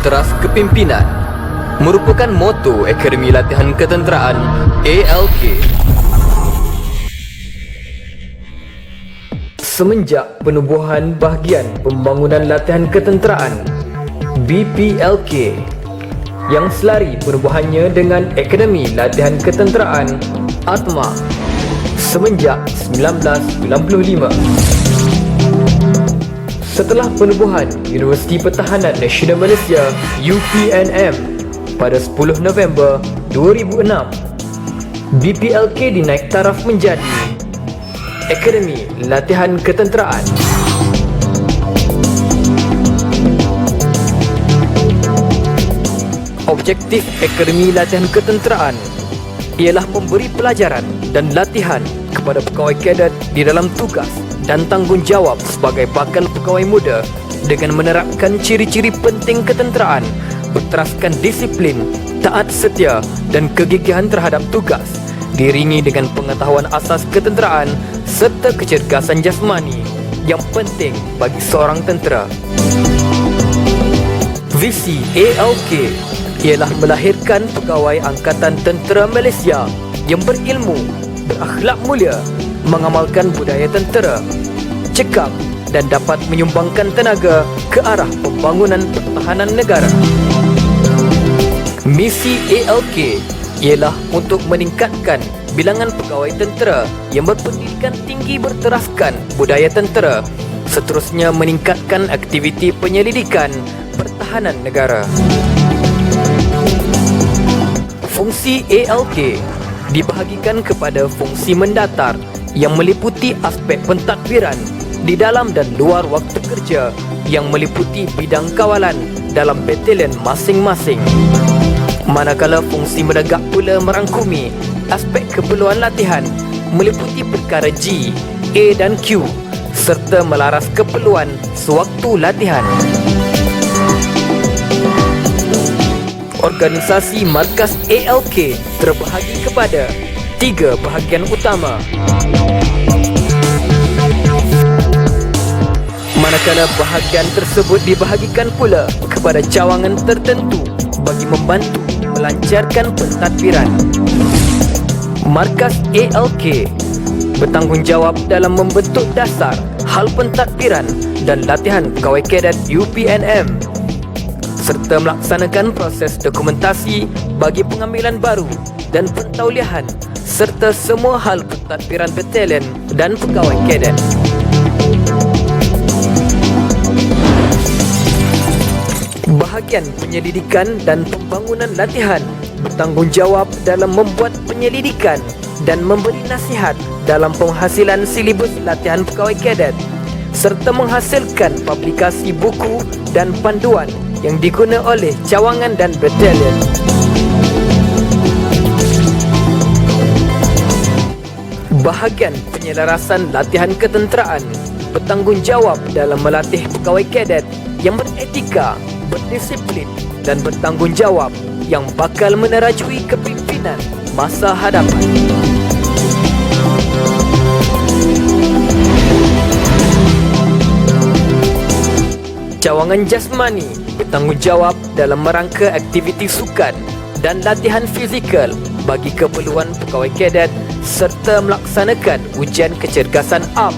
Berteras Kepimpinan merupakan moto Akademi Latihan Ketenteraan ALK. Semenjak penubuhan Bahagian Pembangunan Latihan Ketenteraan BPLK yang selari penubuhannya dengan Akademi Latihan Ketenteraan ATMA semenjak 1995. Setelah penubuhan Universiti Pertahanan Nasional Malaysia UPNM pada 10 November 2006, BPLK dinaik taraf menjadi Akademi Latihan Ketenteraan. Objektif Akademi Latihan Ketenteraan ialah memberi pelajaran dan latihan kepada pegawai kadet di dalam tugas dan tanggungjawab sebagai bakal pegawai muda dengan menerapkan ciri-ciri penting ketenteraan, berteraskan disiplin, taat setia dan kegigihan terhadap tugas, diiringi dengan pengetahuan asas ketenteraan serta kecergasan jasmani yang penting bagi seorang tentera. Visi ALK ialah melahirkan pegawai Angkatan Tentera Malaysia yang berilmu, berakhlak mulia, mengamalkan budaya tentera, cekap dan dapat menyumbangkan tenaga ke arah pembangunan pertahanan negara. Misi ALK ialah untuk meningkatkan bilangan pegawai tentera yang berpendidikan tinggi berteraskan budaya tentera, seterusnya meningkatkan aktiviti penyelidikan pertahanan negara. Fungsi ALK dibahagikan kepada fungsi mendatar yang meliputi aspek pentadbiran di dalam dan luar waktu kerja yang meliputi bidang kawalan dalam batalion masing-masing. Manakala fungsi menegak pula merangkumi aspek keperluan latihan meliputi perkara G, A dan Q serta melaras keperluan sewaktu latihan. Organisasi markas ALK terbahagi kepada 3 bahagian utama. Manakala bahagian tersebut dibahagikan pula kepada cawangan tertentu bagi membantu melancarkan pentadbiran. Markas ALK bertanggungjawab dalam membentuk dasar hal pentadbiran dan latihan pegawai kadet UPNM serta melaksanakan proses dokumentasi bagi pengambilan baru dan pentauliahan serta semua hal pentadbiran batalion dan pegawai kadet. Bahagian Penyelidikan dan Pembangunan Latihan bertanggungjawab dalam membuat penyelidikan dan memberi nasihat dalam penghasilan silibus latihan pegawai kadet serta menghasilkan publikasi buku dan panduan yang diguna oleh cawangan dan batalion. Bahagian Penyelarasan Latihan Ketenteraan bertanggungjawab dalam melatih pegawai kadet yang beretika, berdisiplin dan bertanggungjawab yang bakal menerajui kepimpinan masa hadapan. Cawangan Jasmani bertanggungjawab dalam merangka aktiviti sukan dan latihan fizikal bagi keperluan pegawai kadet serta melaksanakan ujian kecergasan UP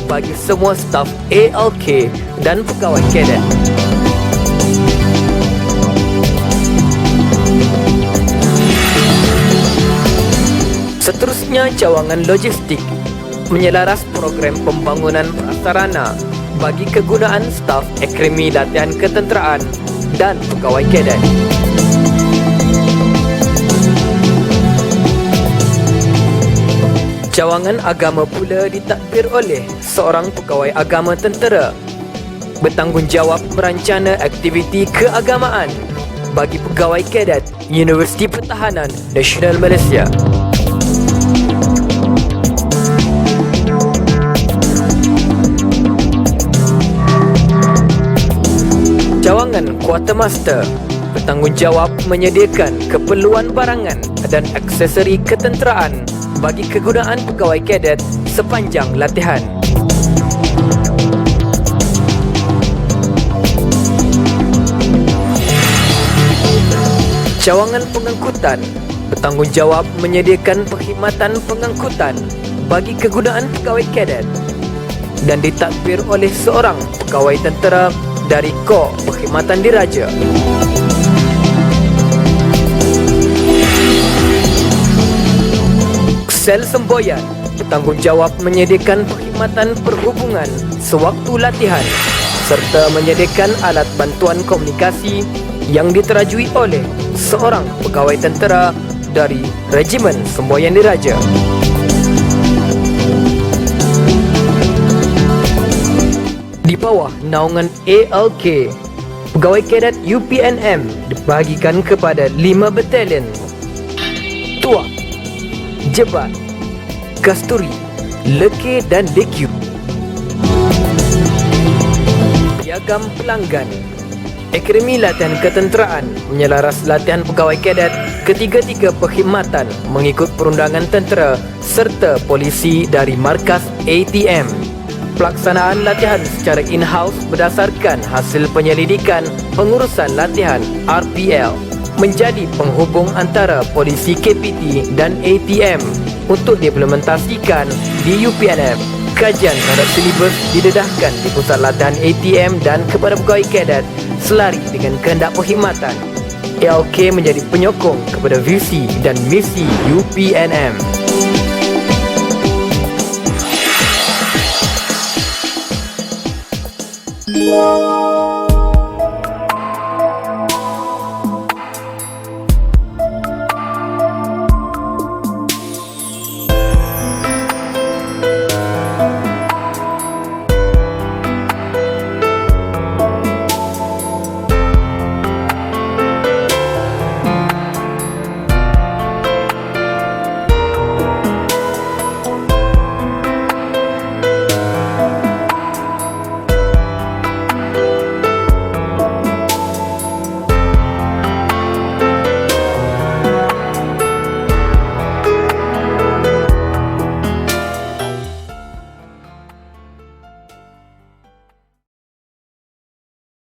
bagi semua staf ALK dan pegawai kadet. Seterusnya, cawangan logistik menyelaras program pembangunan prasarana bagi kegunaan staf Akademi Latihan Ketenteraan dan pegawai kadet. Cawangan agama pula ditadbir oleh seorang pegawai agama tentera, bertanggungjawab merancana aktiviti keagamaan bagi pegawai kadet Universiti Pertahanan Nasional Malaysia. Cawangan Quartermaster bertanggungjawab menyediakan keperluan barangan dan aksesori ketenteraan bagi kegunaan pegawai kadet sepanjang latihan. Cawangan pengangkutan bertanggungjawab menyediakan perkhidmatan pengangkutan bagi kegunaan pegawai kadet dan ditadbir oleh seorang pegawai tentera dari Kor Perkhidmatan Diraja. Sel semboyan bertanggungjawab menyediakan perkhidmatan perhubungan sewaktu latihan serta menyediakan alat bantuan komunikasi yang diterajui oleh seorang pegawai tentera dari Regimen Semboyan Diraja. Di bawah naungan ALK, pegawai kadet UPNM dibahagikan kepada 5 batalion: Tuak, Jebat, Kasturi, Leke dan Lekyu. Piagam pelanggan. Akademi Latihan Ketenteraan menyelaras latihan pegawai kadet ketiga-tiga perkhidmatan mengikut perundangan tentera serta polisi dari markas ATM. Pelaksanaan latihan secara in-house berdasarkan hasil penyelidikan pengurusan latihan RPL menjadi penghubung antara polisi KPT dan ATM untuk diimplementasikan di UPNM. Kajian terhadap silibus didedahkan di pusat latihan ATM dan kepada pegawai kadet selari dengan kehendak perkhidmatan. ALK menjadi penyokong kepada visi dan misi UPNM. Wow.